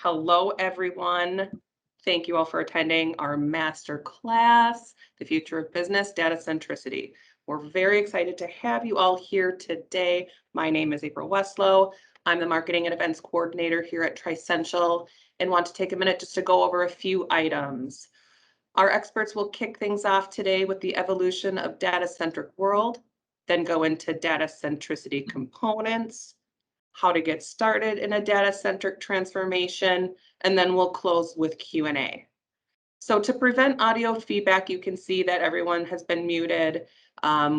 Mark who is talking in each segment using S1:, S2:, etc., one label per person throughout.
S1: Hello, everyone. Thank you all for attending our master class, The Future of Business, Datacentricity. We're very excited to have you all here today. My name is April Westlow. I'm the Marketing and Events Coordinator here at Tricential and want to take a minute just to go over a few items. Our experts will kick things off today with the evolution of data-centric world, then go into data centricity components, how to get started in a data-centric transformation, and then we'll close with Q&A. So to prevent audio feedback, you can see that everyone has been muted.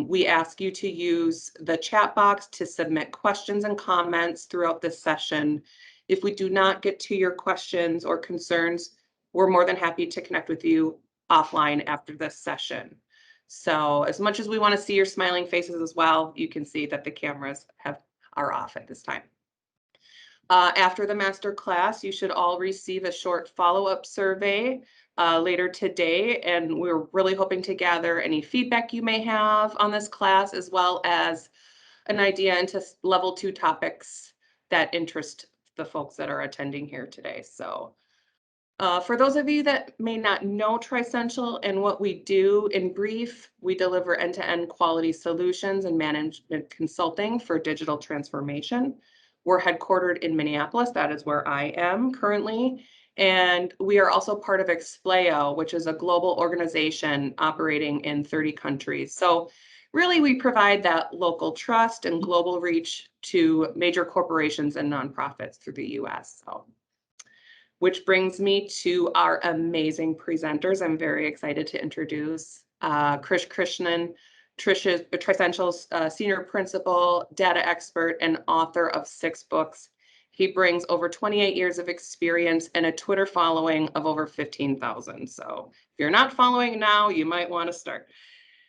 S1: We ask you to use the chat box to submit questions and comments throughout this session. If we do not get to your questions or concerns, we're more than happy to connect with you offline after this session. So as much as we want to see your smiling faces as well, you can see that the cameras are off at this time. After the master class, you should all receive a short follow-up survey later today, and we're really hoping to gather any feedback you may have on this class, as well as an idea into level 2 topics that interest the folks that are attending here today. So for those of you that may not know Tricential and what we do in brief, we deliver end-to-end quality solutions and management consulting for digital transformation. We're headquartered in Minneapolis. That is where I am currently. And we are also part of Expleo, which is a global organization operating in 30 countries. So really, we provide that local trust and global reach to major corporations and nonprofits through the US. So, which brings me to our amazing presenters. I'm very excited to introduce Krish Krishnan, Tricential's senior principal, data expert, and author of 6 books. He brings over 28 years of experience and a Twitter following of over 15,000. So if you're not following now, you might want to start.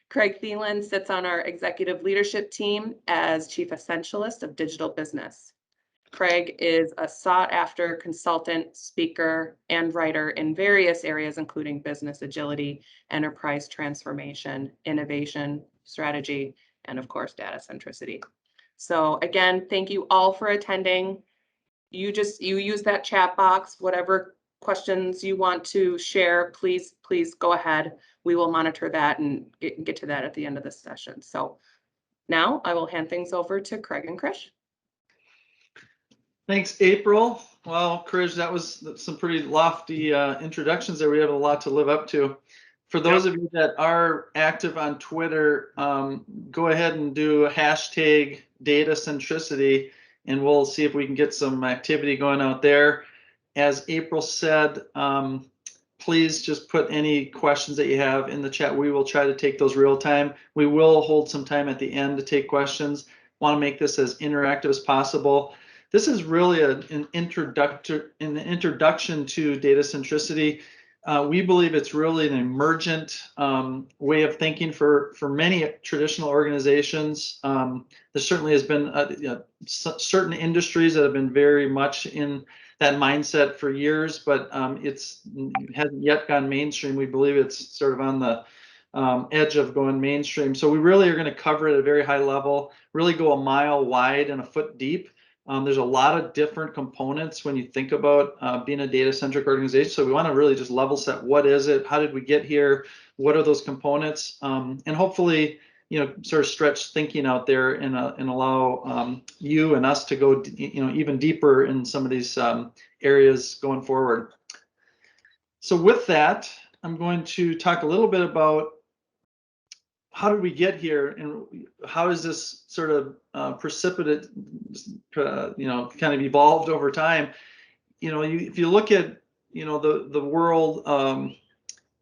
S1: Craig Thielen sits on our executive leadership team as chief essentialist of digital business. Craig is a sought-after consultant, speaker, and writer in various areas, including business agility, enterprise transformation, innovation, strategy, and of course, data centricity. So again, thank you all for attending. You use that chat box, whatever questions you want to share, please go ahead. We will monitor that and get to that at the end of this session. So now I will hand things over to Craig and Krish.
S2: Thanks, April. Well, Krish, that was some pretty lofty introductions there. We have a lot to live up to. For those of you that are active on Twitter, go ahead and do a hashtag Datacentricity, and we'll see if we can get some activity going out there. As April said, please just put any questions that you have in the chat. We will try to take those real time. We will hold some time at the end to take questions. Want to make this as interactive as possible. This is really an introduction to data centricity. We believe it's really an emergent way of thinking for many traditional organizations. There certainly has been certain industries that have been very much in that mindset for years, but it hasn't yet gone mainstream. We believe it's sort of on the edge of going mainstream. So we really are going to cover it at a very high level, really go a mile wide and a foot deep. There's a lot of different components when you think about being a data-centric organization. So we want to really just level set. What is it? How did we get here? What are those components? And hopefully, sort of stretch thinking out there and allow you and us to go, even deeper in some of these areas going forward. So with that, I'm going to talk a little bit about how did we get here, and how is this sort of precipitate, kind of evolved over time? If you look at, the world,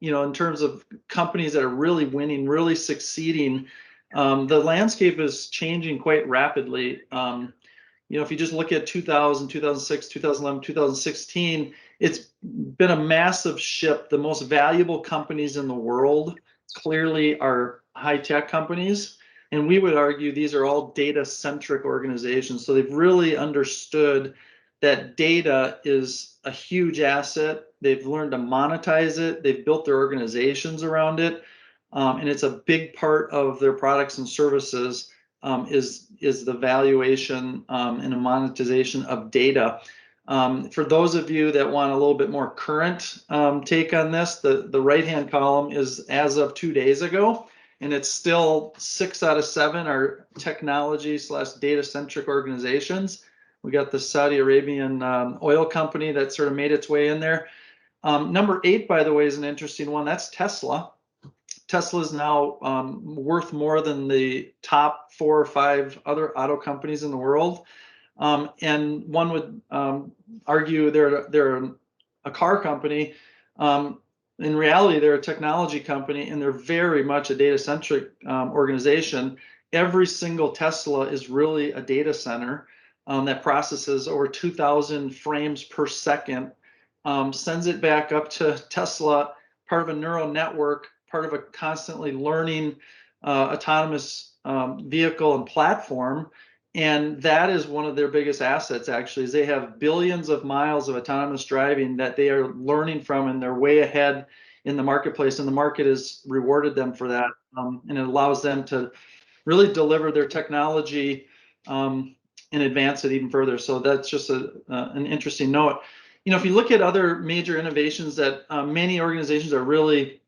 S2: in terms of companies that are really winning, really succeeding, the landscape is changing quite rapidly. If you just look at 2000, 2006, 2011, 2016, it's been a massive shift. The most valuable companies in the world clearly are high-tech companies, and we would argue these are all data-centric organizations. So they've really understood that data is a huge asset. They've learned to monetize it. They've built their organizations around it, and it's a big part of their products and services is the valuation and the monetization of data. For those of you that want a little bit more current take on this, the right-hand column is as of 2 days ago, and it's still 6 out of 7 are technology/data-centric organizations. We got the Saudi Arabian oil company that sort of made its way in there. Number 8, by the way, is an interesting one. That's Tesla. Tesla is now worth more than the top 4 or 5 other auto companies in the world. And one would argue they're a car company. In reality, they're a technology company, and they're very much a data-centric organization. Every single Tesla is really a data center that processes over 2,000 frames per second, sends it back up to Tesla, part of a neural network, part of a constantly learning autonomous vehicle and platform. And that is one of their biggest assets, actually, is they have billions of miles of autonomous driving that they are learning from, and they're way ahead in the marketplace, and the market has rewarded them for that. And it allows them to really deliver their technology and advance it even further. So that's just an interesting note. If you look at other major innovations that many organizations are really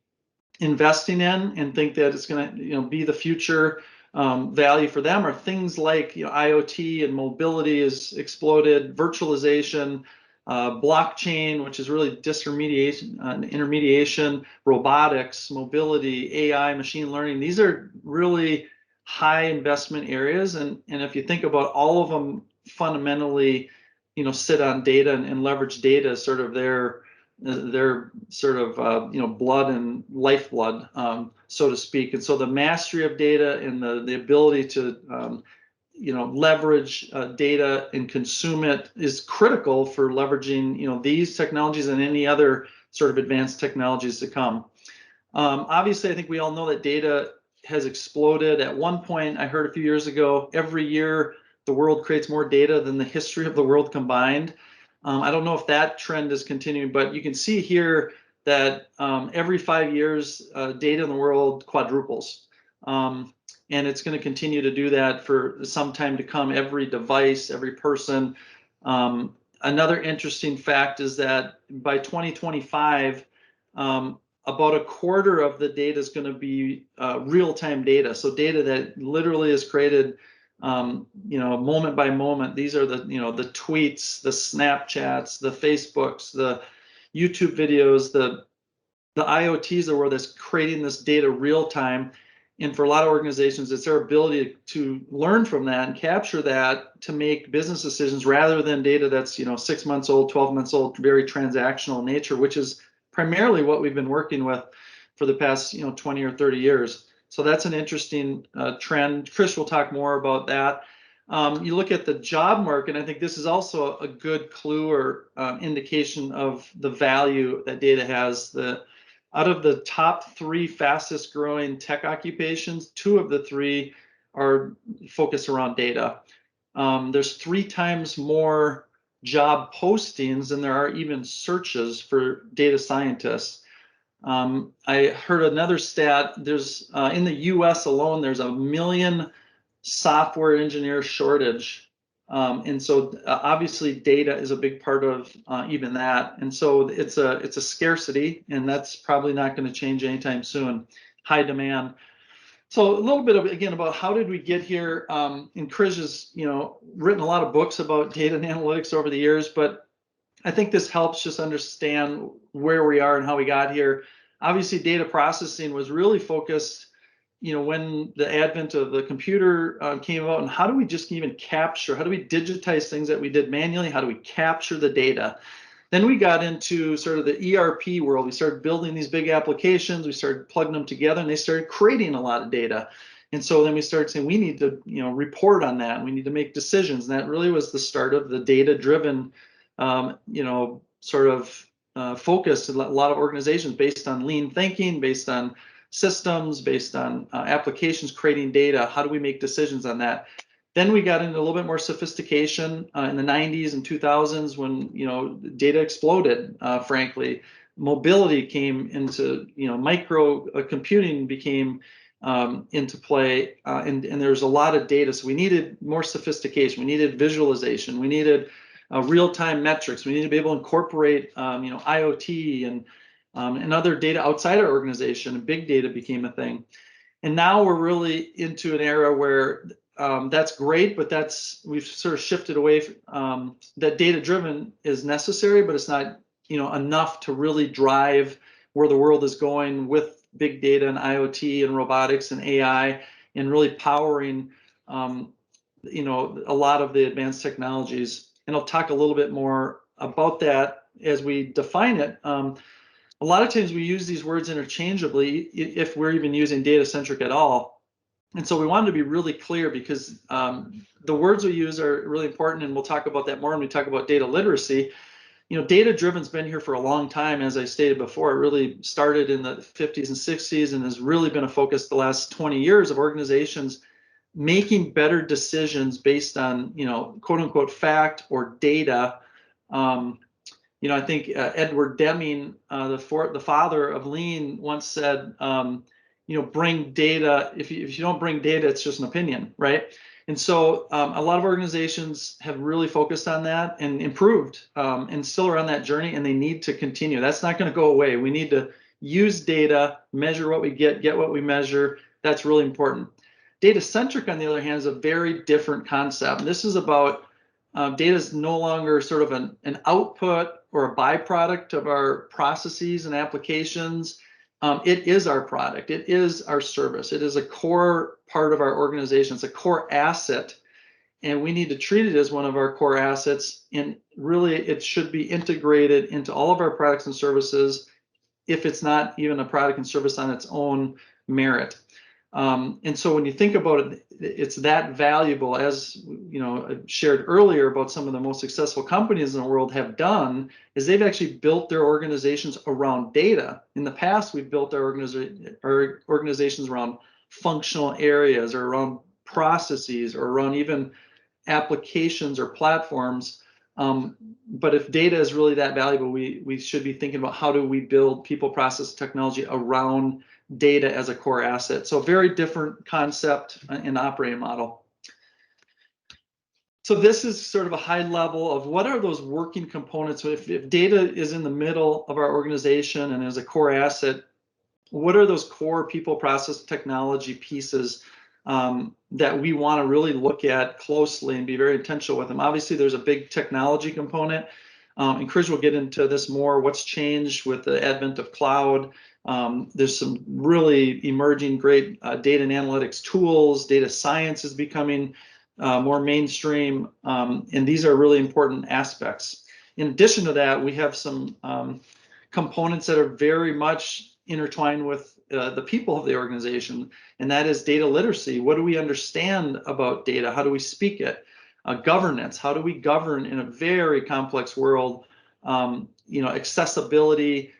S2: investing in and think that it's going to be the future value for them, are things like IoT and mobility has exploded, virtualization, blockchain, which is really intermediation, robotics, mobility, AI, machine learning. These are really high investment areas, and if you think about all of them, fundamentally sit on data and leverage data as sort of their sort of blood and lifeblood, so to speak. And so the mastery of data and the ability to leverage data and consume it is critical for leveraging these technologies and any other sort of advanced technologies to come. Obviously, I think we all know that data has exploded. At one point, I heard a few years ago, every year the world creates more data than the history of the world combined. I don't know if that trend is continuing, but you can see here that every 5 years, data in the world quadruples. And it's going to continue to do that for some time to come, every device, every person. Another interesting fact is that by 2025, about a quarter of the data is going to be real-time data. So data that literally is created moment by moment. These are the the tweets, the Snapchats, the Facebooks, the YouTube videos, the IoTs are where that's creating this data real time. And for a lot of organizations, it's their ability to learn from that and capture that to make business decisions rather than data that's 6 months old, 12 months old, very transactional in nature, which is primarily what we've been working with for the past 20 or 30 years. So that's an interesting trend. Chris will talk more about that. You look at the job market, I think this is also a good clue or indication of the value that data has. Out of the top 3 fastest growing tech occupations, 2 of the 3 are focused around data. There's 3 times more job postings than there are even searches for data scientists. I heard another stat. There's in the U.S. alone, there's 1 million software engineer shortage. And so obviously data is a big part of even that. And so it's a scarcity, and that's probably not going to change anytime soon. High demand. So a little bit of, again, about how did we get here. And Chris has written a lot of books about data and analytics over the years, but I think this helps just understand where we are and how we got here. Obviously, data processing was really focused when the advent of the computer came about, and how do we just even capture, how do we digitize things that we did manually? How do we capture the data? Then we got into sort of the ERP world. We started building these big applications. We started plugging them together, and they started creating a lot of data. And so then we started saying we need to report on that. We need to make decisions. And that really was the start of the data-driven sort of focus in a lot of organizations based on lean thinking, based on systems, based on applications, creating data. How do we make decisions on that? Then we got into a little bit more sophistication in the 90s and 2000s when data exploded. Frankly, mobility came into micro computing became into play, and there's a lot of data. So we needed more sophistication. We needed visualization. We needed real-time metrics. We need to be able to incorporate, IoT and other data outside our organization. And big data became a thing. And now we're really into an era where that's great, but we've sort of shifted away from that. Data-driven is necessary, but it's not enough to really drive where the world is going with big data and IoT and robotics and AI, and really powering a lot of the advanced technologies. And I'll talk a little bit more about that as we define it. A lot of times we use these words interchangeably if we're even using data-centric at all. And so we wanted to be really clear, because the words we use are really important, and we'll talk about that more when we talk about data literacy. Data-driven's been here for a long time, as I stated before. It really started in the 50s and 60s and has really been a focus the last 20 years of organizations making better decisions based on, quote unquote, fact or data. I think Edward Deming, the father of Lean, once said, bring data. If you don't bring data, it's just an opinion, right? And so a lot of organizations have really focused on that and improved, and still are on that journey, and they need to continue. That's not going to go away. We need to use data, measure what we get what we measure. That's really important. Data-centric, on the other hand, is a very different concept. This is about data is no longer sort of an output or a byproduct of our processes and applications. It is our product. It is our service. It is a core part of our organization. It's a core asset, and we need to treat it as one of our core assets. And really, it should be integrated into all of our products and services, if it's not even a product and service on its own merit. And so when you think about it, it's that valuable. As I shared earlier about some of the most successful companies in the world have done, is they've actually built their organizations around data. In the past, we've built our organizations around functional areas, or around processes, or around even applications or platforms. But if data is really that valuable, we should be thinking about how do we build people, process, technology around data as a core asset. So very different concept and operating model. So this is sort of a high level of what are those working components. So if data is in the middle of our organization and as a core asset, what are those core people, process, technology pieces that we want to really look at closely and be very intentional with them? Obviously, there's a big technology component, and Chris will get into this more. What's changed with the advent of cloud? There's some really emerging great data and analytics tools. Data science is becoming more mainstream, and these are really important aspects. In addition to that, we have some components that are very much intertwined with the people of the organization, and that is data literacy. What do we understand about data? How do we speak it? Governance. How do we govern in a very complex world? Accessibility,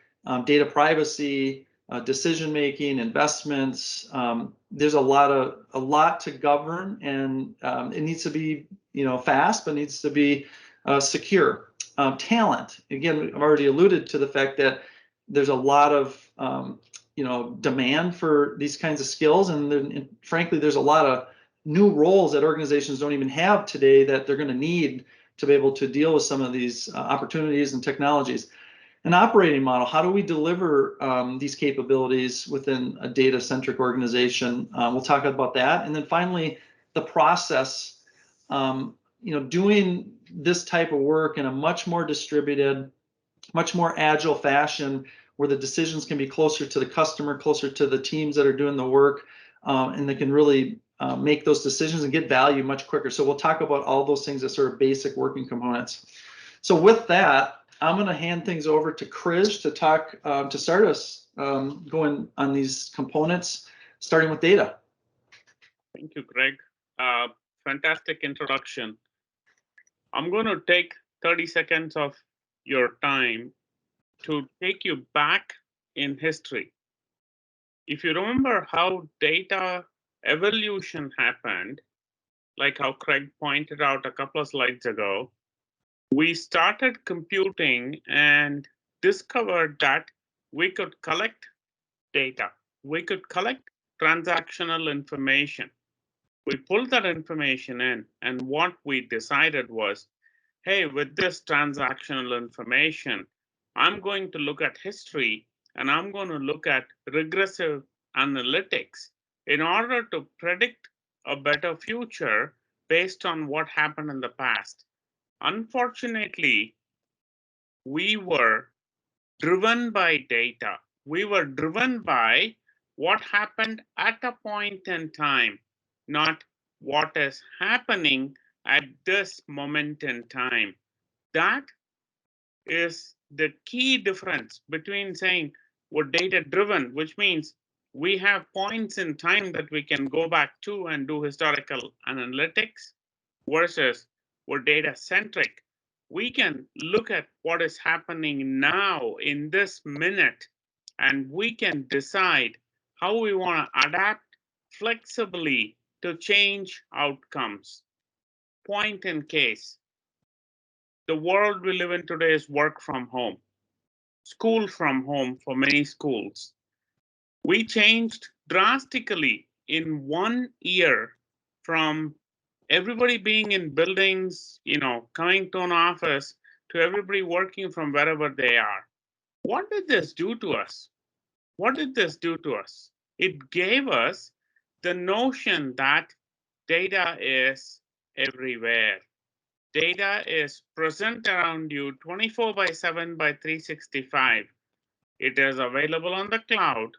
S2: data privacy, decision making, investments. There's a lot to govern, and it needs to be fast, but needs to be secure. Talent. Again, I've already alluded to the fact that there's a lot of demand for these kinds of skills, and frankly, there's a lot of new roles that organizations don't even have today that they're going to need to be able to deal with some of these opportunities and technologies. An operating model. How do we deliver these capabilities within a data-centric organization? We'll talk about that, and then finally, the process. Doing this type of work in a much more distributed, much more agile fashion, where the decisions can be closer to the customer, closer to the teams that are doing the work, and they can really make those decisions and get value much quicker. So we'll talk about all those things as sort of basic working components. So with that, I'm going to hand things over to Chris to talk, to start us going on these components, starting with data.
S3: Thank you, Greg. Fantastic introduction. I'm going to take 30 seconds of your time to take you back in history. If you remember how data evolution happened, like how Craig pointed out a couple of slides ago, we started computing and discovered that we could collect data. We could collect transactional information. We pulled that information in, and what we decided was hey, with this transactional information, I'm going to look at history and I'm going to look at regressive analytics in order to predict a better future based on what happened in the past. Unfortunately, we were driven by data. We were driven by what happened at a point in time, not what is happening at this moment in time. That is the key difference between saying we're data driven, which means we have points in time that we can go back to and do historical analytics, versus we're data centric. We can look at what is happening now in this minute, and we can decide how we want to adapt flexibly to change outcomes. Point in case, the world we live in today is work from home, school from home for many schools. We changed drastically in 1 year from everybody being in buildings, coming to an office, to everybody working from wherever they are. What did this do to us? What did this do to us? It gave us the notion that data is everywhere. Data is present around you 24/7 by 365. It is available on the cloud.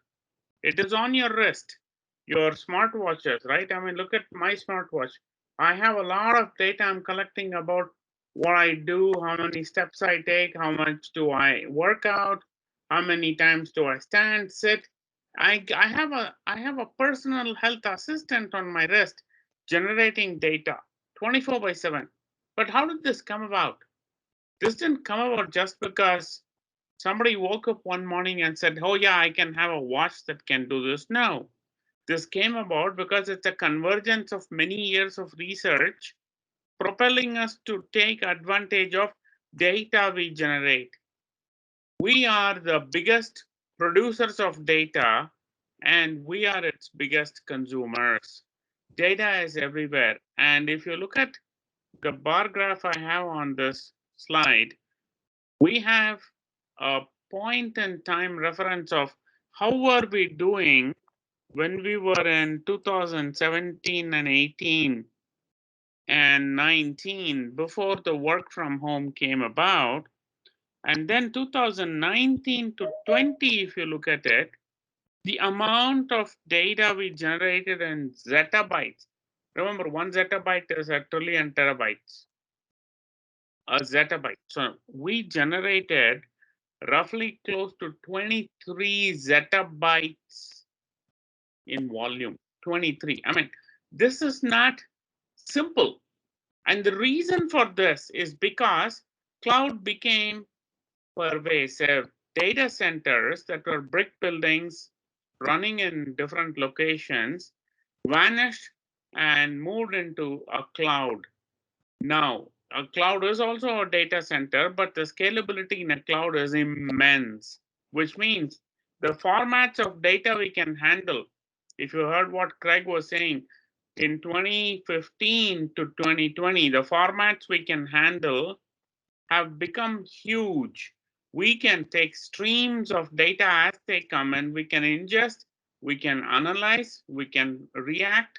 S3: It is on your wrist, your smartwatches, right? I mean, look at my smartwatch. I have a lot of data I'm collecting about what I do, how many steps I take, how much do I work out, how many times do I stand, sit. I have a personal health assistant on my wrist generating data 24/7. But how did this come about? This didn't come about just because somebody woke up one morning and said, oh yeah, I can have a watch that can do this. No, this came about because it's a convergence of many years of research propelling us to take advantage of data we generate. We are the biggest producers of data and we are its biggest consumers. Data is everywhere. And if you look at the bar graph I have on this slide, we have a point in time reference of how were we doing when we were in 2017 and 18 and 19 before the work from home came about. And then 2019 to 20, if you look at it, the amount of data we generated in zettabytes. Remember, 1 zettabyte is a trillion terabytes. A zettabyte. So we generated roughly close to 23 zettabytes in volume. 23. I mean, this is not simple. And the reason for this is because cloud became pervasive. Data centers that were brick buildings running in different locations vanished and moved into a cloud. Now, a cloud is also a data center, but the scalability in a cloud is immense, which means the formats of data we can handle. If you heard what Craig was saying, in 2015 to 2020, the formats we can handle have become huge. We can take streams of data as they come and we can ingest, we can analyze, we can react.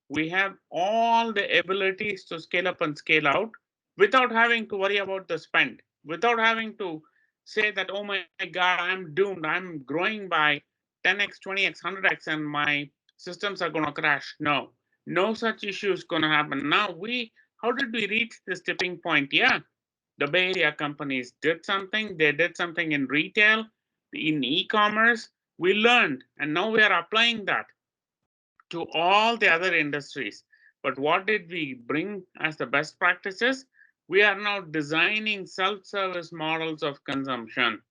S3: We have all the abilities to scale up and scale out without having to worry about the spend, without having to say that, oh my God, I'm doomed. I'm growing by 10x, 20x, 100x, and my systems are going to crash. No, no such issue is going to happen. Now, how did we reach this tipping point? Yeah, the Bay Area companies did something. They did something in retail, in e-commerce. We learned, and now we are applying that to all the other industries. But what did we bring as the best practices? We are now designing self-service models of consumption.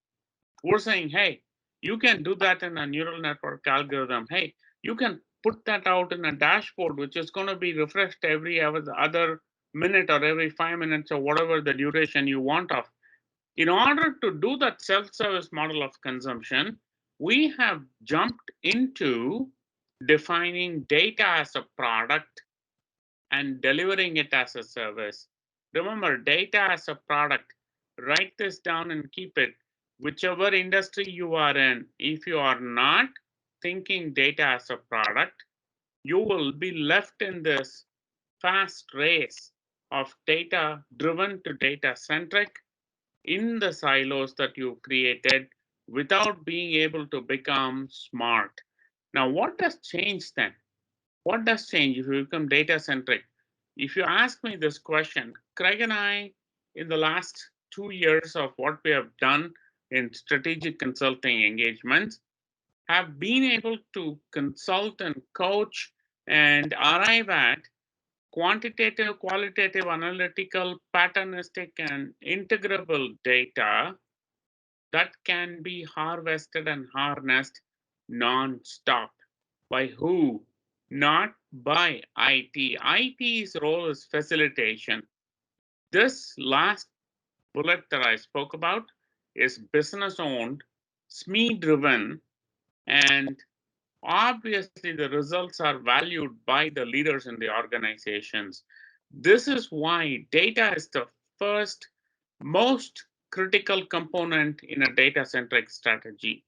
S3: We're saying, hey, you can do that in a neural network algorithm. Hey, you can put that out in a dashboard, which is going to be refreshed every other minute or every 5 minutes or whatever the duration you want of. In order to do that self-service model of consumption, we have jumped into defining data as a product and delivering it as a service. Remember, data as a product. Write this down and keep it. Whichever industry you are in, if you are not thinking data as a product, you will be left in this fast race of data driven to data centric in the silos that you created without being able to become smart. Now, what does change then? What does change if you become data centric? If you ask me this question, Craig and I, in the last 2 years of what we have done in strategic consulting engagements, have been able to consult and coach and arrive at quantitative, qualitative, analytical, patternistic, and integrable data that can be harvested and harnessed non-stop. By who? Not by IT. IT's role is facilitation. This last bullet that I spoke about is business owned, SME driven, and obviously the results are valued by the leaders in the organizations. This is why data is the first most critical component in a data-centric strategy.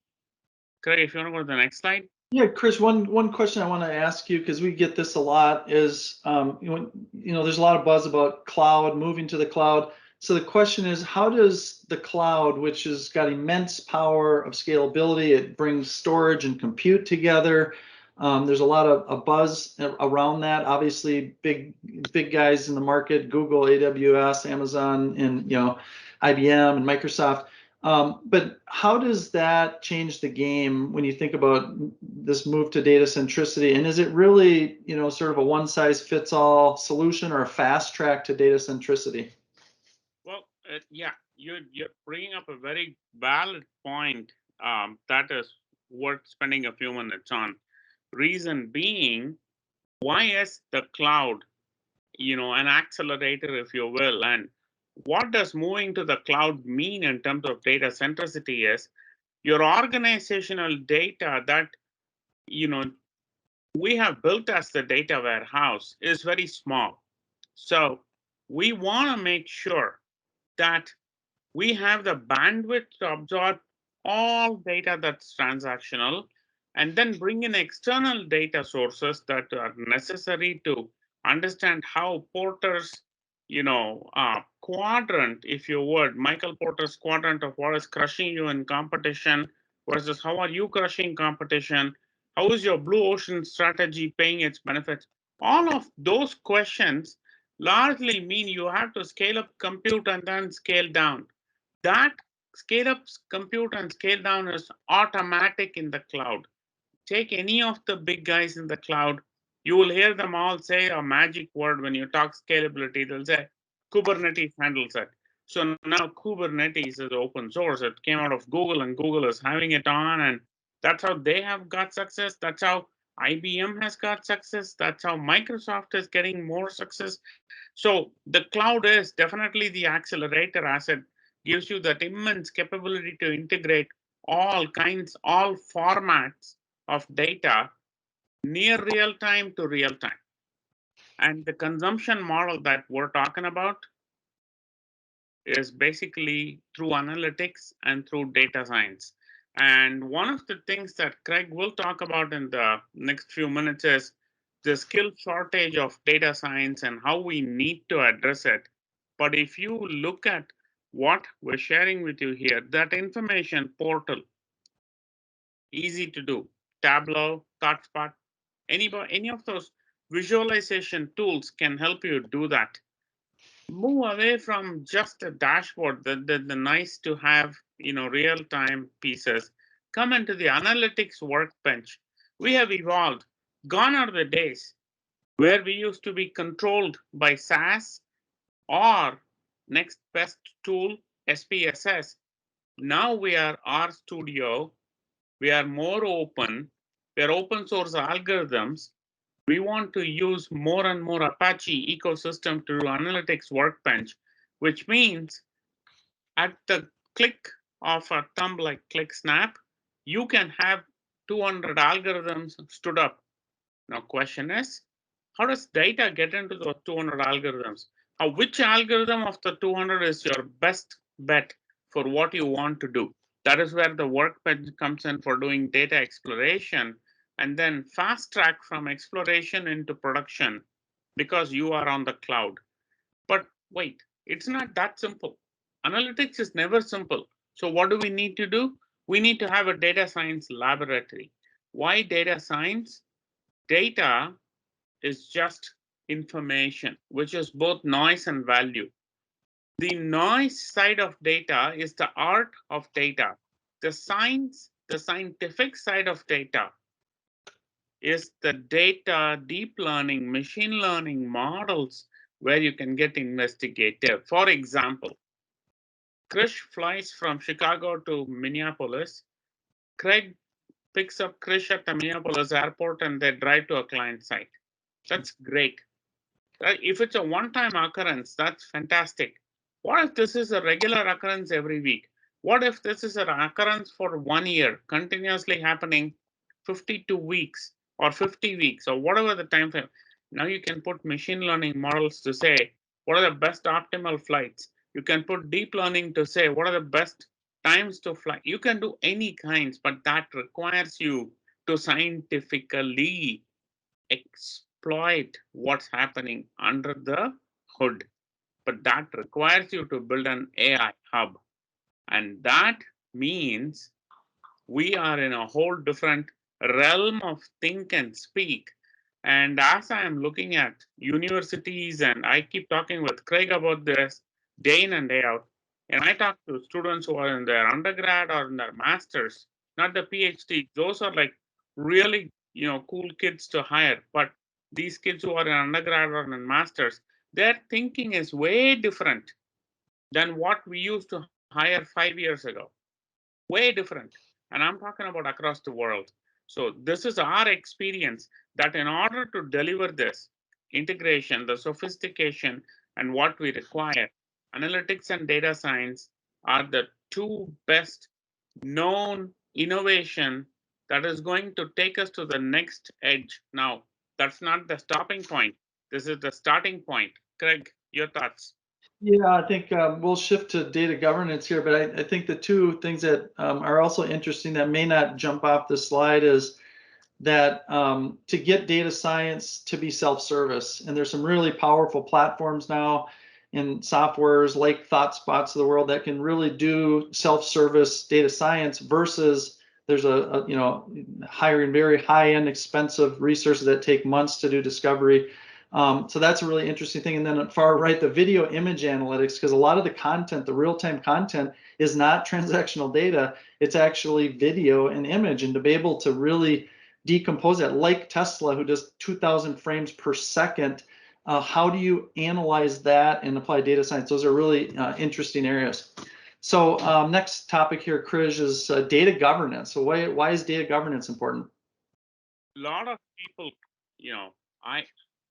S3: Craig, if you want to go to the next slide.
S2: Yeah, Chris, one question I want to ask you, because we get this a lot, is there's a lot of buzz about cloud, moving to the cloud. So the question is, how does the cloud, which has got immense power of scalability, it brings storage and compute together. There's a lot of a buzz around that. Obviously, big guys in the market, Google, AWS, Amazon, and IBM and Microsoft. But how does that change the game when you think about this move to data centricity? And is it really, sort of a one size fits all solution or a fast track to data centricity?
S3: Well, yeah, you're bringing up a very valid point that is worth spending a few minutes on. Reason being, why is the cloud, an accelerator, if you will, and what does moving to the cloud mean in terms of data centricity is your organizational data that we have built as the data warehouse is very small. So we want to make sure that we have the bandwidth to absorb all data that's transactional and then bring in external data sources that are necessary to understand how Porter's quadrant, if you would, Michael Porter's quadrant of what is crushing you in competition versus how are you crushing competition, how is your blue ocean strategy paying its benefits? All of those questions largely mean you have to scale up compute and then scale down. That scale up compute and scale down is automatic in the cloud. Take any of the big guys in the cloud, you will hear them all say a magic word when you talk scalability. They'll say Kubernetes handles it. So now Kubernetes is open source. It came out of Google and Google is having it on, and that's how they have got success. That's how IBM has got success. That's how Microsoft is getting more success. So the cloud is definitely the accelerator as it gives you that immense capability to integrate all kinds, all formats of data near real time to real time. And the consumption model that we're talking about is basically through analytics and through data science. And one of the things that Craig will talk about in the next few minutes is the skill shortage of data science and how we need to address it. But if you look at what we're sharing with you here, that information portal, easy to do, Tableau, ThoughtSpot, any of those visualization tools can help you do that. Move away from just a dashboard, the nice to have, real-time pieces. Come into the analytics workbench. We have evolved. Gone are the days where we used to be controlled by SAS or next best tool, SPSS. Now we are RStudio. We are more open. We are open source algorithms. We want to use more and more Apache ecosystem to do analytics workbench, which means at the click of a thumb like click snap, you can have 200 algorithms stood up. Now question is, how does data get into those 200 algorithms? Which algorithm of the 200 is your best bet for what you want to do? That is where the workbench comes in for doing data exploration, and then fast track from exploration into production because you are on the cloud. But wait, it's not that simple. Analytics is never simple. So what do we need to do? We need to have a data science laboratory. Why data science? Data is just information, which is both noise and value. The noise side of data is the art of data. The science, the scientific side of data is the data, deep learning, machine learning models where you can get investigative. For example, Krish flies from Chicago to Minneapolis. Craig picks up Krish at the Minneapolis airport and they drive to a client site. That's great. If it's a one-time occurrence, that's fantastic. What if this is a regular occurrence every week? What if this is an occurrence for 1 year, continuously happening 52 weeks or 50 weeks or whatever the time frame? Now you can put machine learning models to say, what are the best optimal flights? You can put deep learning to say, what are the best times to fly? You can do any kinds, but that requires you to scientifically exploit what's happening under the hood. But that requires you to build an AI hub. And that means we are in a whole different realm of think and speak. And as I am looking at universities, and I keep talking with Craig about this day in and day out, and I talk to students who are in their undergrad or in their masters, not the PhD. Those are like really, cool kids to hire. But these kids who are in undergrad or in masters, their thinking is way different than what we used to hire 5 years ago. Way different. And I'm talking about across the world. So this is our experience that in order to deliver this integration, the sophistication, and what we require, analytics and data science are the two best known innovation that is going to take us to the next edge. Now, that's not the stopping point. This is the starting point. Craig, your thoughts?
S2: Yeah, I think we'll shift to data governance here, but I think the two things that are also interesting that may not jump off the slide is that to get data science to be self-service, and there's some really powerful platforms now in softwares like ThoughtSpots of the world that can really do self-service data science versus there's hiring very high-end expensive resources that take months to do discovery. So that's a really interesting thing. And then at far right, the video image analytics, because a lot of the content, the real-time content, is not transactional data. It's actually video and image. And to be able to really decompose that, like Tesla, who does 2,000 frames per second, how do you analyze that and apply data science? Those are really interesting areas. So next topic here, Krish, is data governance. So why is data governance important?
S3: A lot of people,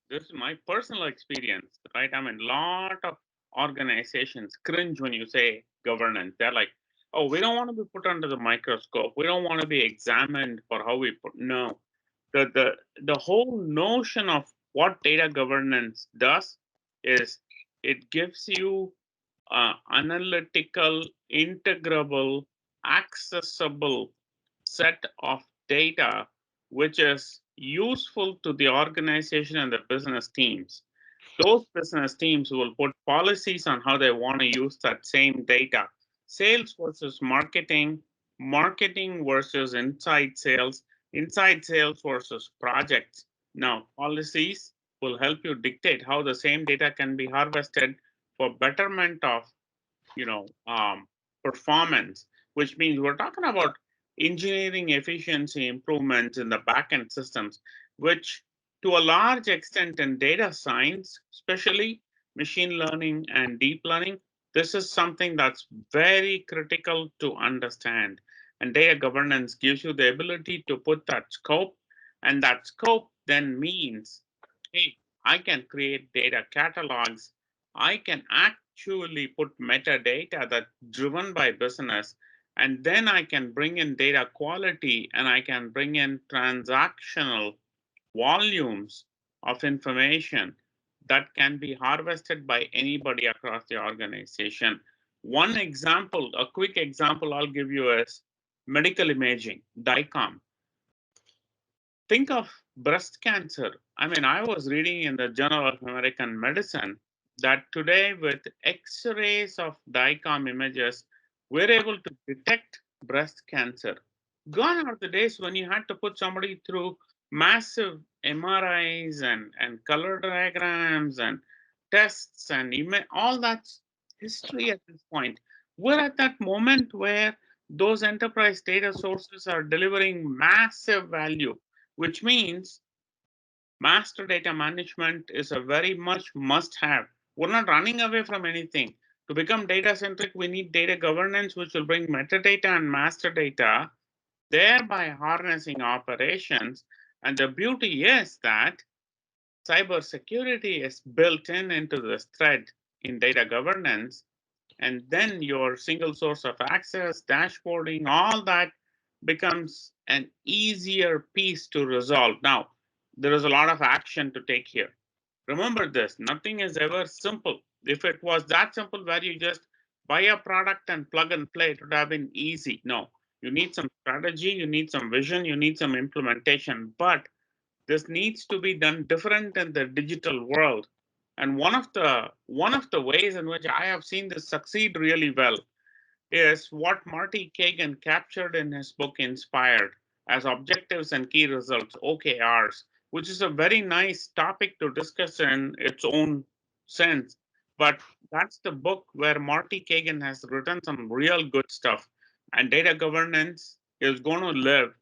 S3: this is my personal experience, right? I mean, a lot of organizations cringe when you say governance. They're like, oh, we don't want to be put under the microscope. We don't want to be examined for how we put. No, the whole notion of what data governance does is it gives you analytical, integrable, accessible set of data which is useful to the organization and the business teams. Those business teams will put policies on how they want to use that same data. Sales versus marketing, marketing versus inside sales versus projects. Now, policies will help you dictate how the same data can be harvested for betterment of, performance, which means we're talking about engineering efficiency improvements in the backend systems, which to a large extent in data science, especially machine learning and deep learning, this is something that's very critical to understand. And data governance gives you the ability to put that scope, and that scope then means, hey, I can create data catalogs. I can actually put metadata that's driven by business, and then I can bring in data quality and I can bring in transactional volumes of information that can be harvested by anybody across the organization. One example, a quick example I'll give you is medical imaging, DICOM. Think of breast cancer. I mean, I was reading in the Journal of American Medicine that today with X-rays of DICOM images, we're able to detect breast cancer. Gone are the days when you had to put somebody through massive MRIs and color diagrams and tests and all that's history at this point. We're at that moment where those enterprise data sources are delivering massive value, which means master data management is a very much must have. We're not running away from anything. To become data centric, we need data governance, which will bring metadata and master data, thereby harnessing operations. And the beauty is that cybersecurity is built into this thread in data governance. And then your single source of access, dashboarding, all that becomes an easier piece to resolve. Now, there is a lot of action to take here. Remember this, nothing is ever simple. If it was that simple where you just buy a product and plug and play, it would have been easy. No, you need some strategy, you need some vision, you need some implementation, but this needs to be done different in the digital world. And one of the ways in which I have seen this succeed really well is what Marty Kagan captured in his book Inspired as objectives and key results, OKRs, which is a very nice topic to discuss in its own sense. But that's the book where Marty Kagan has written some real good stuff. And data governance is going to live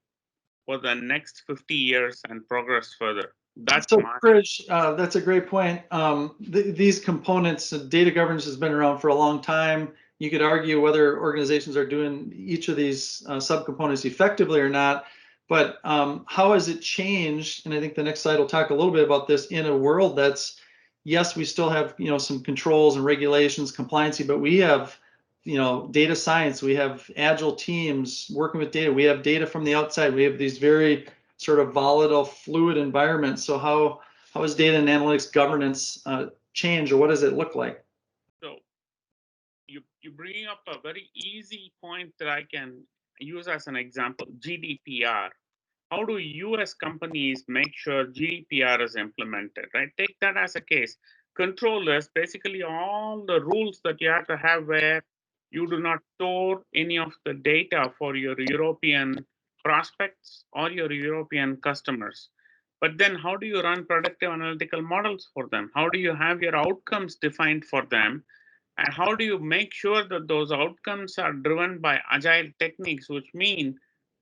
S3: for the next 50 years and progress further. That's
S2: so,
S3: my
S2: Krish, that's a great point. These components, data governance has been around for a long time. You could argue whether organizations are doing each of these subcomponents effectively or not, but how has it changed? And I think the next slide will talk a little bit about this in a world that's, yes, we still have some controls and regulations, compliancy, but we have data science, we have agile teams working with data, we have data from the outside, we have these very sort of volatile, fluid environment. So how has data and analytics governance changed, or what does it look like?
S3: So you bring up a very easy point that I can use as an example, GDPR. How do US companies make sure GDPR is implemented, right? Take that as a case. Control is basically all the rules that you have to have where you do not store any of the data for your European prospects or your European customers. But then how do you run predictive analytical models for them? How do you have your outcomes defined for them? And how do you make sure that those outcomes are driven by agile techniques, which mean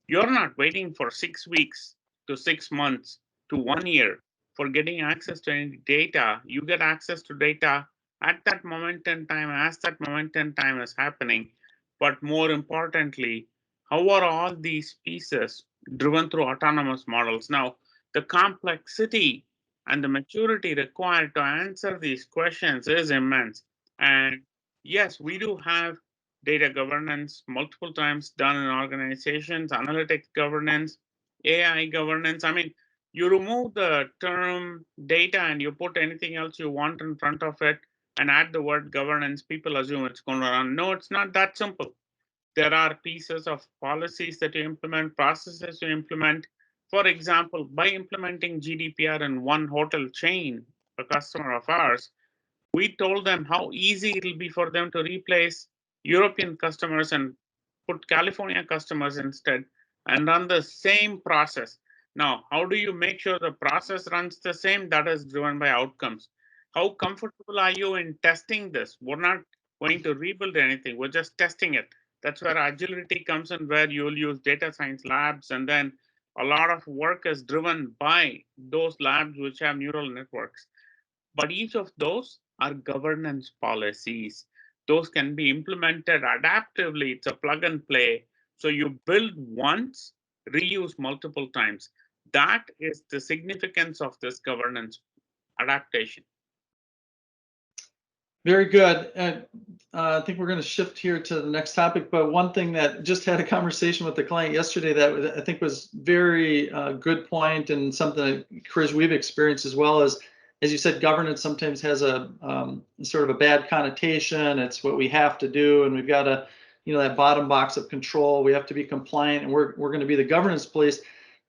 S3: you're not waiting for 6 weeks to 6 months to 1 year for getting access to any data. You get access to data at that moment in time, as that moment in time is happening. But more importantly, how are all these pieces driven through autonomous models? Now, the complexity and the maturity required to answer these questions is immense. And yes, we do have data governance multiple times done in organizations, analytics governance, AI governance. I mean, you remove the term data and you put anything else you want in front of it and add the word governance, people assume it's going to run. No, it's not that simple. There are pieces of policies that you implement, processes you implement. For example, by implementing GDPR in one hotel chain, a customer of ours, we told them how easy it'll be for them to replace European customers and put California customers instead and run the same process. Now, how do you make sure the process runs the same? That is driven by outcomes. How comfortable are you in testing this? We're not going to rebuild anything. We're just testing it. That's where agility comes in, where you'll use data science labs, and then a lot of work is driven by those labs which have neural networks. But each of those are governance policies. Those can be implemented adaptively. It's a plug and play. So you build once, reuse multiple times. That is the significance of this governance adaptation.
S2: Very good. And I think we're going to shift here to the next topic. But one thing that just had a conversation with the client yesterday that I think was very good point, and something that, Chris, we've experienced as well, is as you said, governance sometimes has a sort of a bad connotation. It's what we have to do, and we've got to, that bottom box of control. We have to be compliant, and we're going to be the governance police.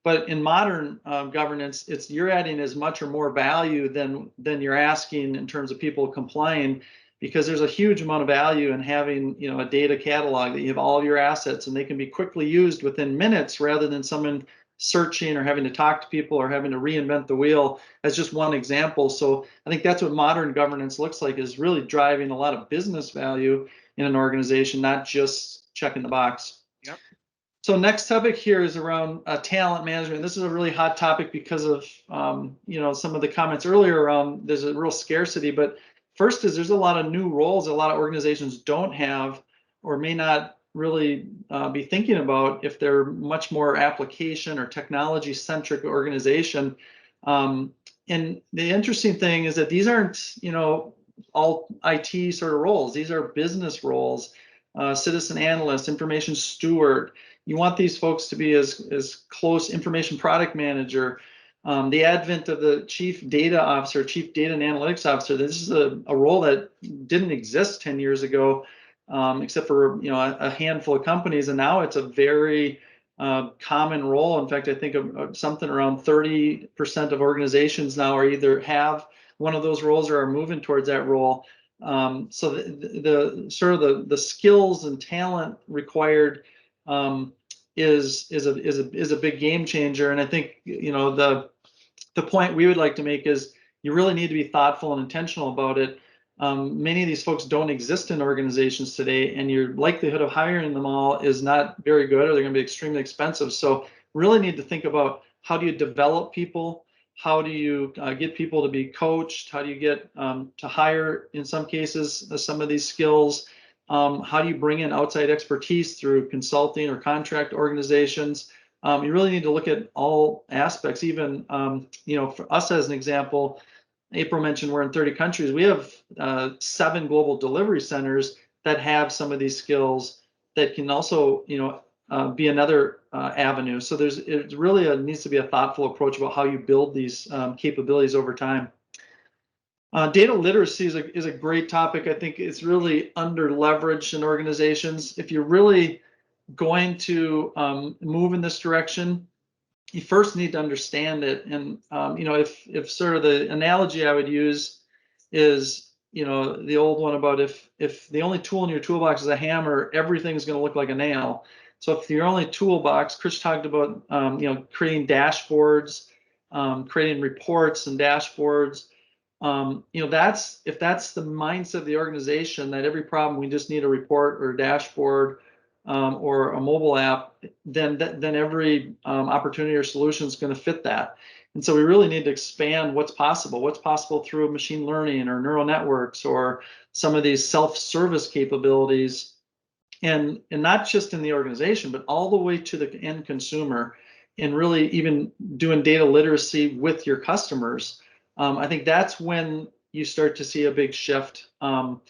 S2: But in modern governance, you're adding as much or more value than you're asking in terms of people complying, because there's a huge amount of value in having a data catalog that you have all of your assets and they can be quickly used within minutes rather than someone searching or having to talk to people or having to reinvent the wheel. As just one example. So I think that's what modern governance looks like, is really driving a lot of business value in an organization, not just checking the box.
S3: Yep.
S2: So next topic here is around talent management. This is a really hot topic because of some of the comments earlier around there's a real scarcity. But first is there's a lot of new roles a lot of organizations don't have or may not really be thinking about if they're much more application or technology centric organization. And the interesting thing is that these aren't all IT sort of roles. These are business roles, citizen analyst, information steward. You want these folks to be as close, information product manager. The advent of the chief data officer, chief data and analytics officer, this is a role that didn't exist 10 years ago, except for a handful of companies, and now it's a very common role. In fact, I think of something around 30% of organizations now are either have one of those roles or are moving towards that role. So the sort of the skills and talent required is a big game changer. And I think the point we would like to make is you really need to be thoughtful and intentional about it. Many of these folks don't exist in organizations today, and your likelihood of hiring them all is not very good, or they're going to be extremely expensive. So really need to think about, how do you develop people? How do you get people to be coached? How do you get to hire, in some cases, some of these skills? How do you bring in outside expertise through consulting or contract organizations? You really need to look at all aspects. Even for us as an example, April mentioned we're in 30 countries. We have 7 global delivery centers that have some of these skills that can also be another avenue. So it really needs to be a thoughtful approach about how you build these capabilities over time. Data literacy is a great topic. I think it's really under leveraged in organizations. If you're really going to move in this direction, you first need to understand it. And if sort of the analogy I would use is the old one about if the only tool in your toolbox is a hammer, everything's going to look like a nail. So if your only toolbox, Chris talked about creating dashboards, creating reports and dashboards. If that's the mindset of the organization, that every problem we just need a report or a dashboard or a mobile app, then every opportunity or solution is going to fit that. And so we really need to expand what's possible through machine learning or neural networks or some of these self-service capabilities, and not just in the organization, but all the way to the end consumer, and really even doing data literacy with your customers. I think that's when you start to see a big shift in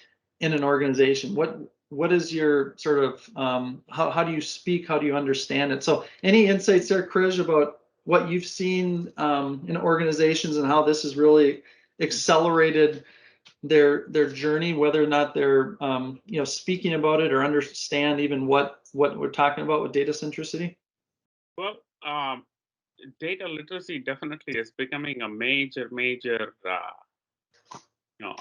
S2: an organization. What is your sort of how do you speak? How do you understand it? So any insights there, Krish, about what you've seen in organizations and how this has really accelerated their journey, whether or not they're speaking about it or understand even what we're talking about with data centricity?
S3: Well, data literacy definitely is becoming a major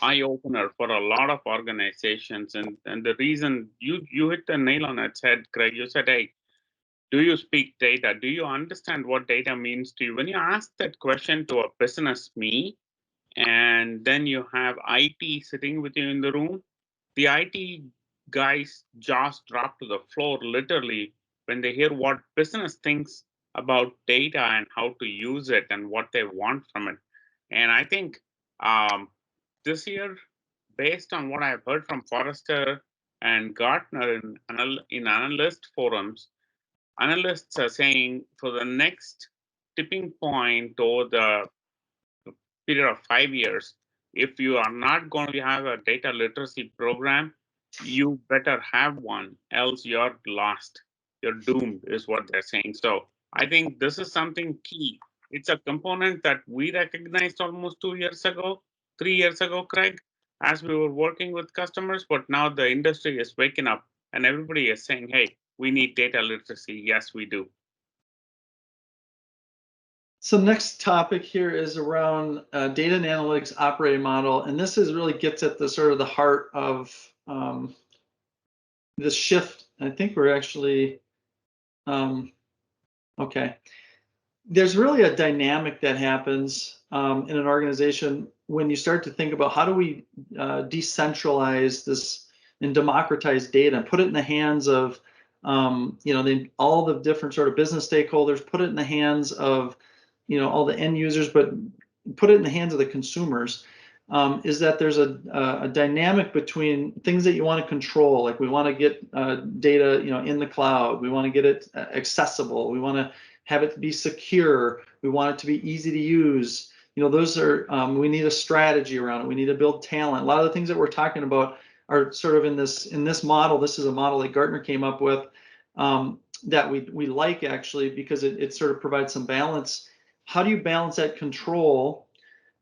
S3: eye opener for a lot of organizations, and the reason you hit the nail on its head, Craig. You said, hey, do you speak data? Do you understand what data means to you? When you ask that question to a business me, and then you have IT sitting with you in the room, the IT guys' jaws drop to the floor literally when they hear what business thinks about data and how to use it and what they want from it. And I think this year, based on what I've heard from Forrester and Gartner in analyst forums, analysts are saying for the next tipping point over the period of 5 years, if you are not going to have a data literacy program, you better have one, else you're lost. You're doomed, is what they're saying. So I think this is something key It's a component that we recognized almost 2 years ago, 3 years ago, Craig, as we were working with customers, but now the industry is waking up and everybody is saying, hey, we need data literacy. Yes, we do.
S2: So next topic here is around data and analytics operating model, and this is really gets at the sort of the heart of this shift. I think we're actually okay. There's really a dynamic that happens in an organization when you start to think about how do we decentralize this and democratize data and put it in the hands of all the different sort of business stakeholders, put it in the hands of all the end users, but put it in the hands of the consumers. Is that there's a dynamic between things that you want to control, like we want to get data in the cloud, we want to get it accessible, we want to have it be secure, we want it to be easy to use. Those are we need a strategy around it, we need to build talent. A lot of the things that we're talking about are sort of in this model. This is a model that Gartner came up with that we like, actually, because it sort of provides some balance. How do you balance that control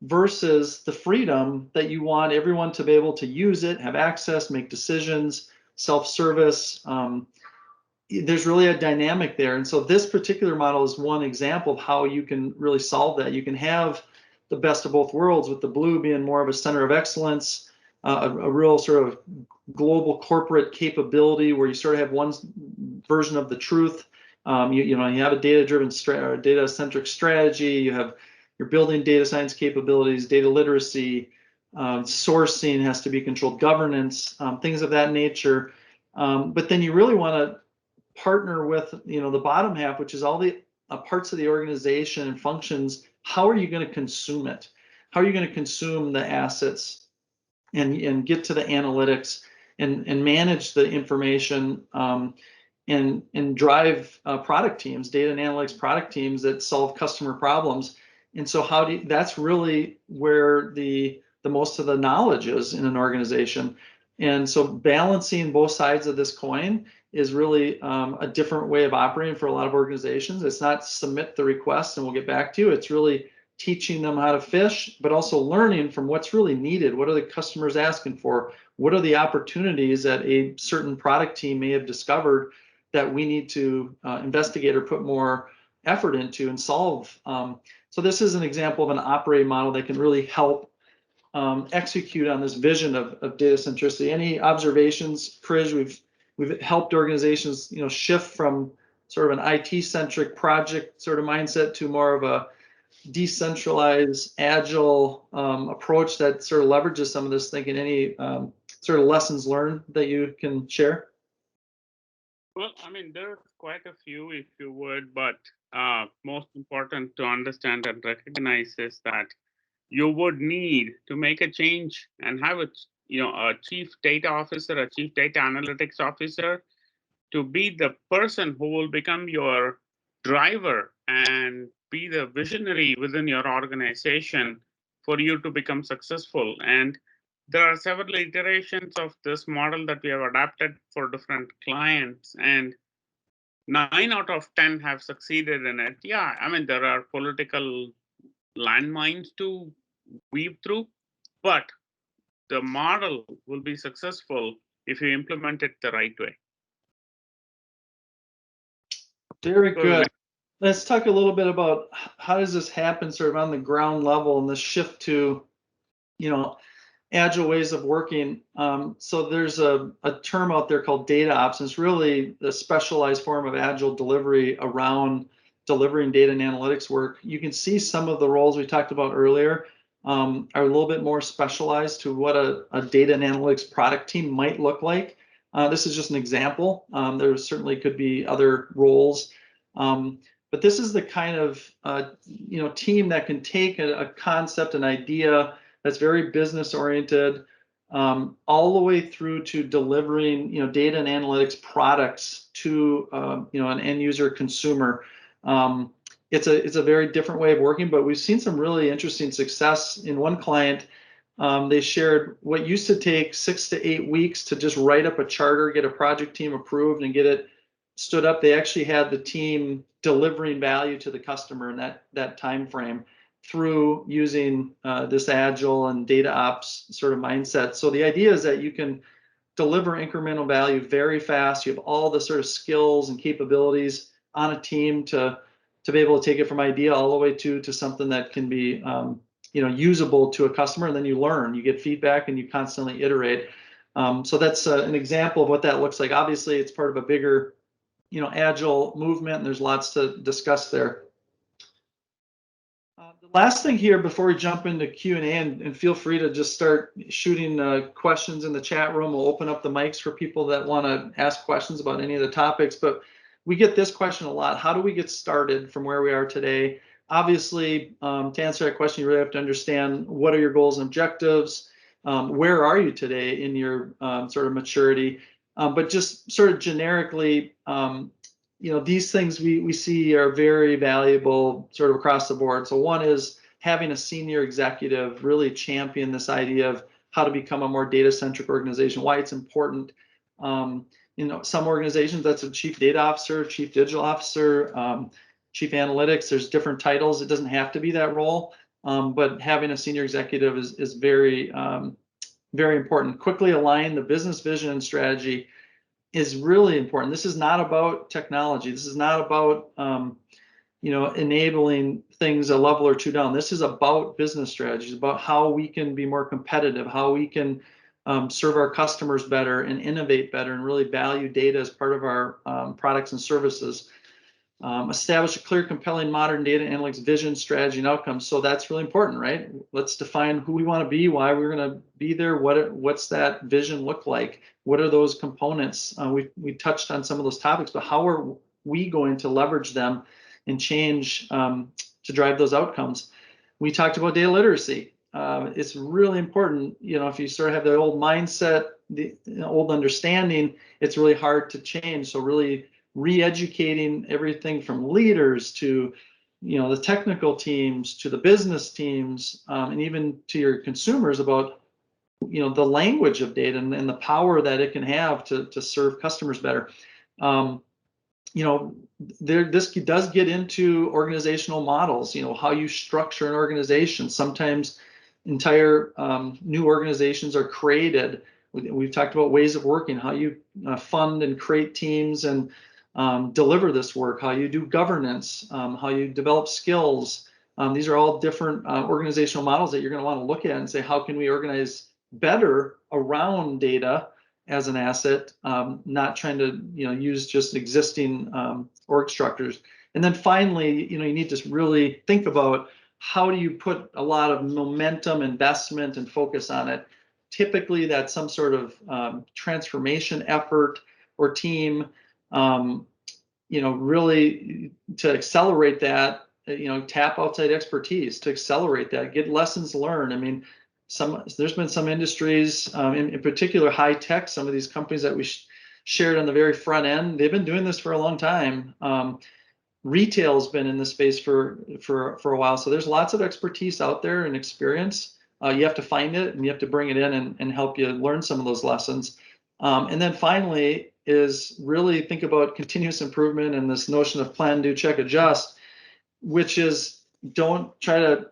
S2: versus the freedom that you want everyone to be able to use it, have access, make decisions, self-service? There's really a dynamic there. And so this particular model is one example of how you can really solve that. You can have the best of both worlds, with the blue being more of a center of excellence, a real sort of global corporate capability where you sort of have one version of the truth. You have a data-driven, data-centric strategy. You're building data science capabilities, data literacy, sourcing has to be controlled, governance, things of that nature. But then you really want to partner with the bottom half, which is all the parts of the organization and functions. How are you going to consume it? How are you going to consume the assets and get to the analytics and manage the information and drive product teams, data and analytics product teams that solve customer problems? And so that's really where the most of the knowledge is in an organization. And so balancing both sides of this coin is really a different way of operating for a lot of organizations. It's not submit the request and we'll get back to you. It's really teaching them how to fish, but also learning from what's really needed. What are the customers asking for? What are the opportunities that a certain product team may have discovered that we need to investigate or put more effort into and solve? So this is an example of an operating model that can really help execute on this vision of data centricity. Any observations, Krish? We've helped organizations, shift from sort of an IT-centric project sort of mindset to more of a decentralized, agile approach that sort of leverages some of this thinking. Any sort of lessons learned that you can share?
S3: Well, I mean, there's quite a few, if you would, but most important to understand and recognize is that you would need to make a change and have a chief data officer, a chief data analytics officer, to be the person who will become your driver and be the visionary within your organization for you to become successful. And there are several iterations of this model that we have adapted for different clients, and 9 out of 10 have succeeded in it. Yeah, I mean, there are political landmines to weave through, but the model will be successful if you implement it the right way.
S2: Very good. Let's talk a little bit about how does this happen sort of on the ground level and the shift to, agile ways of working. So there's a term out there called data ops, and it's really the specialized form of agile delivery around delivering data and analytics work. You can see some of the roles we talked about earlier are a little bit more specialized to what a data and analytics product team might look like. This is just an example. There certainly could be other roles. But this is the kind of team that can take a concept, an idea that's very business oriented, all the way through to delivering data and analytics products to an end user consumer. It's a very different way of working, but we've seen some really interesting success. In one client, they shared what used to take 6 to 8 weeks to just write up a charter, get a project team approved, and get it stood up. They actually had the team delivering value to the customer in that time frame through using this agile and data ops sort of mindset. So the idea is that you can deliver incremental value very fast. You have all the sort of skills and capabilities on a team to be able to take it from idea all the way to something that can be usable to a customer, and then you learn, you get feedback, and you constantly iterate. So that's an example of what that looks like. Obviously, it's part of a bigger, agile movement, and there's lots to discuss there. The last thing here before we jump into Q&A, and feel free to just start shooting questions in the chat room. We'll open up the mics for people that want to ask questions about any of the topics, but we get this question a lot. How do we get started from where we are today? Obviously, to answer that question, you really have to understand what are your goals and objectives. Where are you today in your sort of maturity? But just sort of generically, these things we see are very valuable sort of across the board. So one is having a senior executive really champion this idea of how to become a more data-centric organization, why it's important. Some organizations, that's a chief data officer, chief digital officer, chief analytics. There's different titles. It doesn't have to be that role, but having a senior executive is very, very important. Quickly align the business vision and strategy is really important. This is not about technology. This is not about enabling things a level or two down. This is about business strategies, about how we can be more competitive, how we can serve our customers better and innovate better, and really value data as part of our products and services. Establish a clear, compelling, modern data analytics vision, strategy, and outcomes. So that's really important, right? Let's define who we want to be, why we're going to be there, what's that vision look like, what are those components? We touched on some of those topics, but how are we going to leverage them and change to drive those outcomes? We talked about data literacy. It's really important. If you sort of have the old mindset, the old understanding, it's really hard to change. So really re-educating everything from leaders to the technical teams to the business teams, and even to your consumers about the language of data and the power that it can have to serve customers better. This does get into organizational models, how you structure an organization. Sometimes entire new organizations are created. We've talked about ways of working, how you fund and create teams and deliver this work, how you do governance, how you develop skills. These are all different organizational models that you're going to want to look at and say, how can we organize better around data as an asset, not trying to use just existing org structures. And then finally, you need to really think about how do you put a lot of momentum, investment, and focus on it. Typically, that's some sort of transformation effort or team. Really to accelerate that, tap outside expertise to accelerate that, get lessons learned. I mean, there's been some industries, in particular high tech, some of these companies that we shared on the very front end, they've been doing this for a long time. Retail's been in this space for a while. So there's lots of expertise out there and experience. You have to find it and you have to bring it in and help you learn some of those lessons. And then finally is really think about continuous improvement and this notion of plan, do, check, adjust, which is don't try to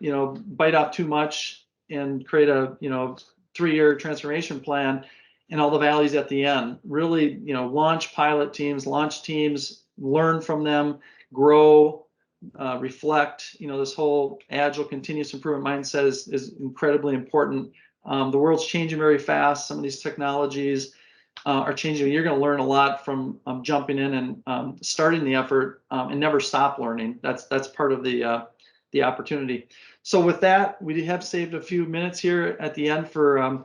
S2: bite off too much and create a 3-year transformation plan and all the values at the end. Really launch pilot teams, launch teams, learn from them, grow, reflect. This whole agile continuous improvement mindset is incredibly important. The world's changing very fast. Some of these technologies are changing. You're going to learn a lot from jumping in and starting the effort and never stop learning. That's part of the opportunity. So with that, we have saved a few minutes here at the end for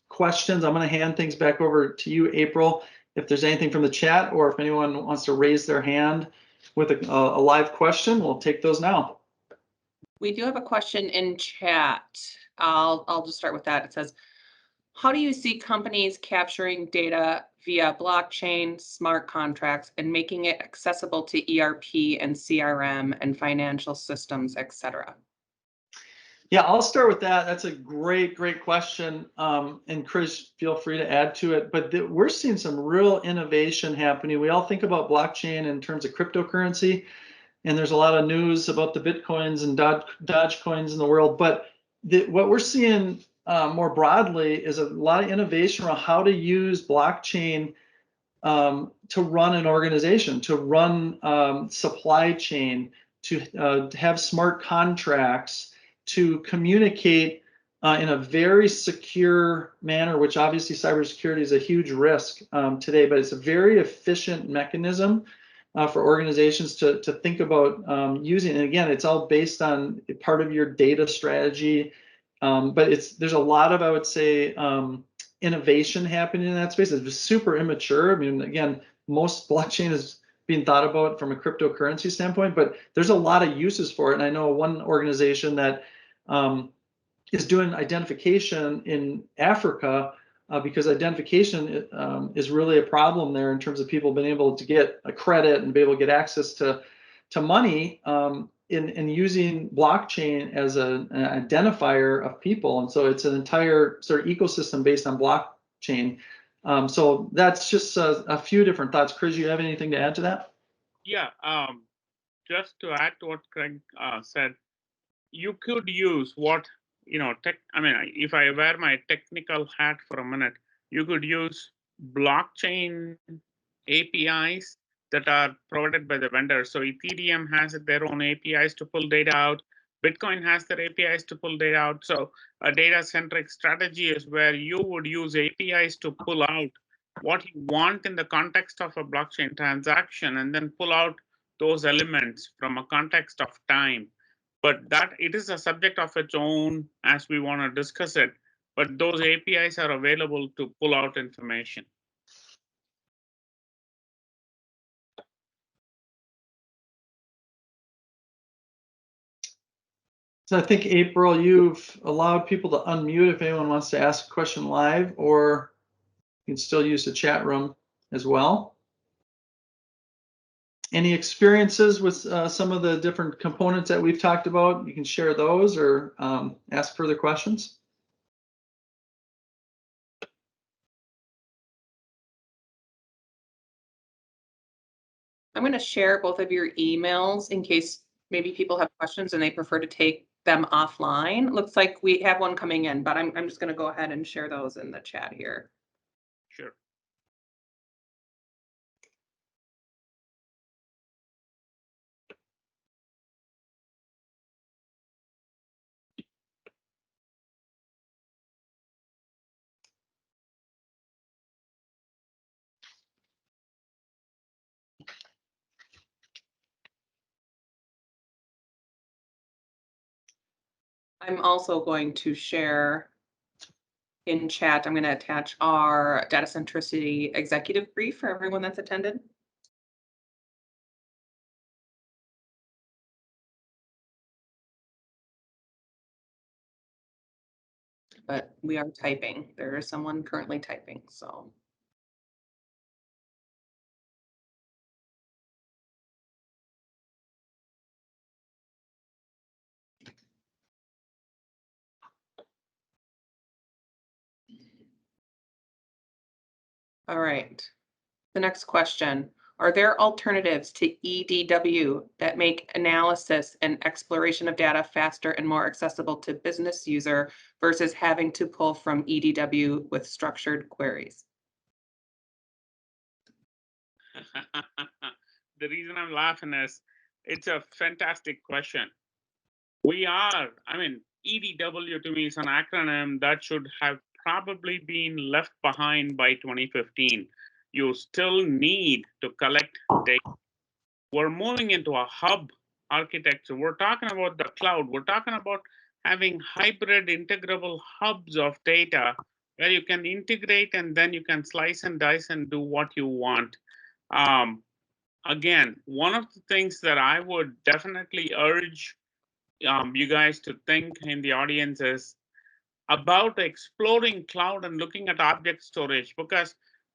S2: questions. I'm going to hand things back over to you, April. If there's anything from the chat or if anyone wants to raise their hand with a live question, we'll take those now.
S1: We do have a question in chat. I'll just start with that. It says, how do you see companies capturing data via blockchain, smart contracts, and making it accessible to ERP and CRM and financial systems, et cetera?
S2: Yeah, I'll start with that. That's a great question. And Chris, feel free to add to it. But we're seeing some real innovation happening. We all think about blockchain in terms of cryptocurrency, and there's a lot of news about the Bitcoins and Dodge coins in the world. But what we're seeing more broadly is a lot of innovation around how to use blockchain to run an organization, to run supply chain, to have smart contracts, to communicate in a very secure manner, which obviously cybersecurity is a huge risk today, but it's a very efficient mechanism for organizations to think about using. And again, it's all based on part of your data strategy, but there's a lot of, I would say, innovation happening in that space. It's super immature. I mean, again, most blockchain is being thought about from a cryptocurrency standpoint, but there's a lot of uses for it. And I know one organization that is doing identification in Africa because identification is really a problem there in terms of people being able to get a credit and be able to get access to money in using blockchain as an identifier of people. And so it's an entire sort of ecosystem based on blockchain. So that's just a few different thoughts. Chris, you have anything to add to that?
S3: Yeah, just to add to what Craig said, you could use if I wear my technical hat for a minute, you could use blockchain APIs that are provided by the vendor. So Ethereum has their own APIs to pull data out. Bitcoin has their APIs to pull data out. So a data-centric strategy is where you would use APIs to pull out what you want in the context of a blockchain transaction and then pull out those elements from a context of time. But that it is a subject of its own as we want to discuss it. But those APIs are available to pull out information.
S2: So I think, April, you've allowed people to unmute if anyone wants to ask a question live, or you can still use the chat room as well. Any experiences with some of the different components that we've talked about? You can share those or ask further questions.
S1: I'm going to share both of your emails in case maybe people have questions and they prefer to take them offline. Looks like we have one coming in, but I'm just going to go ahead and share those in the chat here.
S3: Sure.
S1: I'm also going to share in chat. I'm going to attach our Datacentricity executive brief for everyone that's attended. But we are typing. There is someone currently typing, so. All right. The next question. Are there alternatives to EDW that make analysis and exploration of data faster and more accessible to business user versus having to pull from EDW with structured queries?
S3: The reason I'm laughing is it's a fantastic question. EDW to me is an acronym that should have probably been left behind by 2015. You still need to collect data. We're moving into a hub architecture. We're talking about the cloud. We're talking about having hybrid integrable hubs of data where you can integrate and then you can slice and dice and do what you want. Again, one of the things that I would definitely urge you guys to think in the audience is about exploring cloud and looking at object storage, because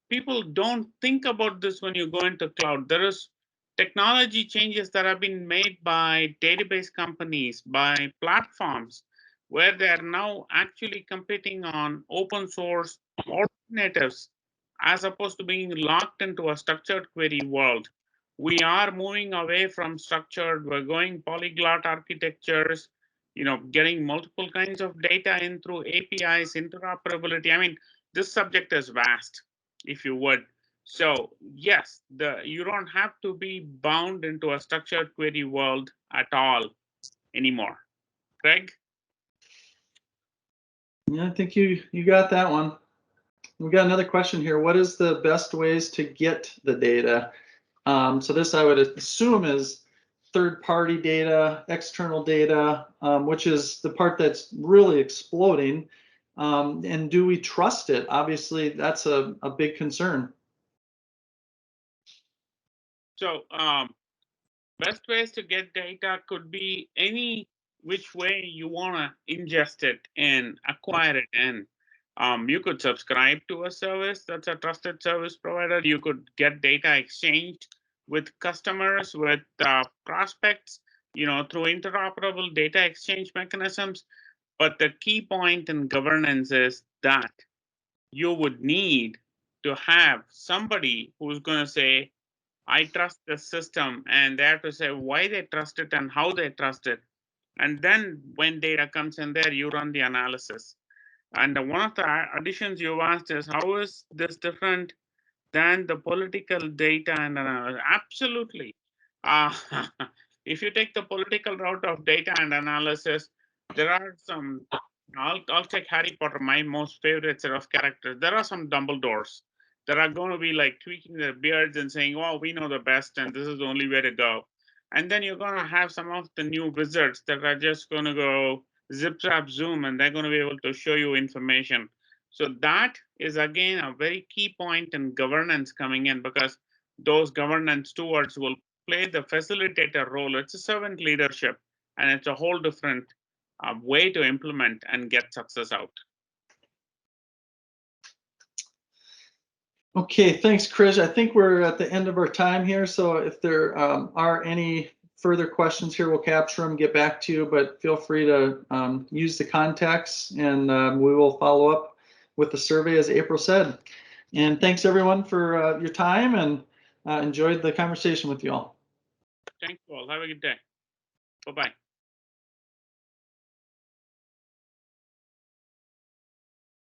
S3: people don't think about this when you go into cloud. There is technology changes that have been made by database companies, by platforms, where they are now actually competing on open source alternatives as opposed to being locked into a structured query world. we are moving away from structured, we're going polyglot architectures, getting multiple kinds of data in through APIs, interoperability. I mean, this subject is vast, if you would. So yes, you don't have to be bound into a structured query world at all anymore. Greg?
S2: Yeah, I think you got that one. We got another question here. What is the best ways to get the data? So this I would assume is third-party data, external data, which is the part that's really exploding. And do we trust it? Obviously, that's a big concern.
S3: So best ways to get data could be any which way you want to ingest it and acquire it in. You could subscribe to a service that's a trusted service provider. You could get data exchanged with customers, with prospects, through interoperable data exchange mechanisms. But the key point in governance is that you would need to have somebody who's going to say, I trust the system, and they have to say why they trust it and how they trust it. And then when data comes in there, you run the analysis. And one of the additions you asked is, how is this different than the political data and analysis? Absolutely. If you take the political route of data and analysis, there are some, I'll take Harry Potter, my most favorite set of characters. There are some Dumbledores that are going to be like tweaking their beards and saying, well, we know the best and this is the only way to go. And then you're going to have some of the new wizards that are just going to go zip, zap, zoom, and they're going to be able to show you information. So that is, again, a very key point in governance coming in, because those governance stewards will play the facilitator role. It's a servant leadership, and it's a whole different way to implement and get success out.
S2: Okay, thanks, Krish. I think we're at the end of our time here. So if there are any further questions here, we'll capture them, get back to you, but feel free to use the contacts, and we will follow up with the survey, as April said. And thanks everyone for your time, and enjoyed the conversation with you all.
S3: Thank you all. Have a good day. Bye-bye.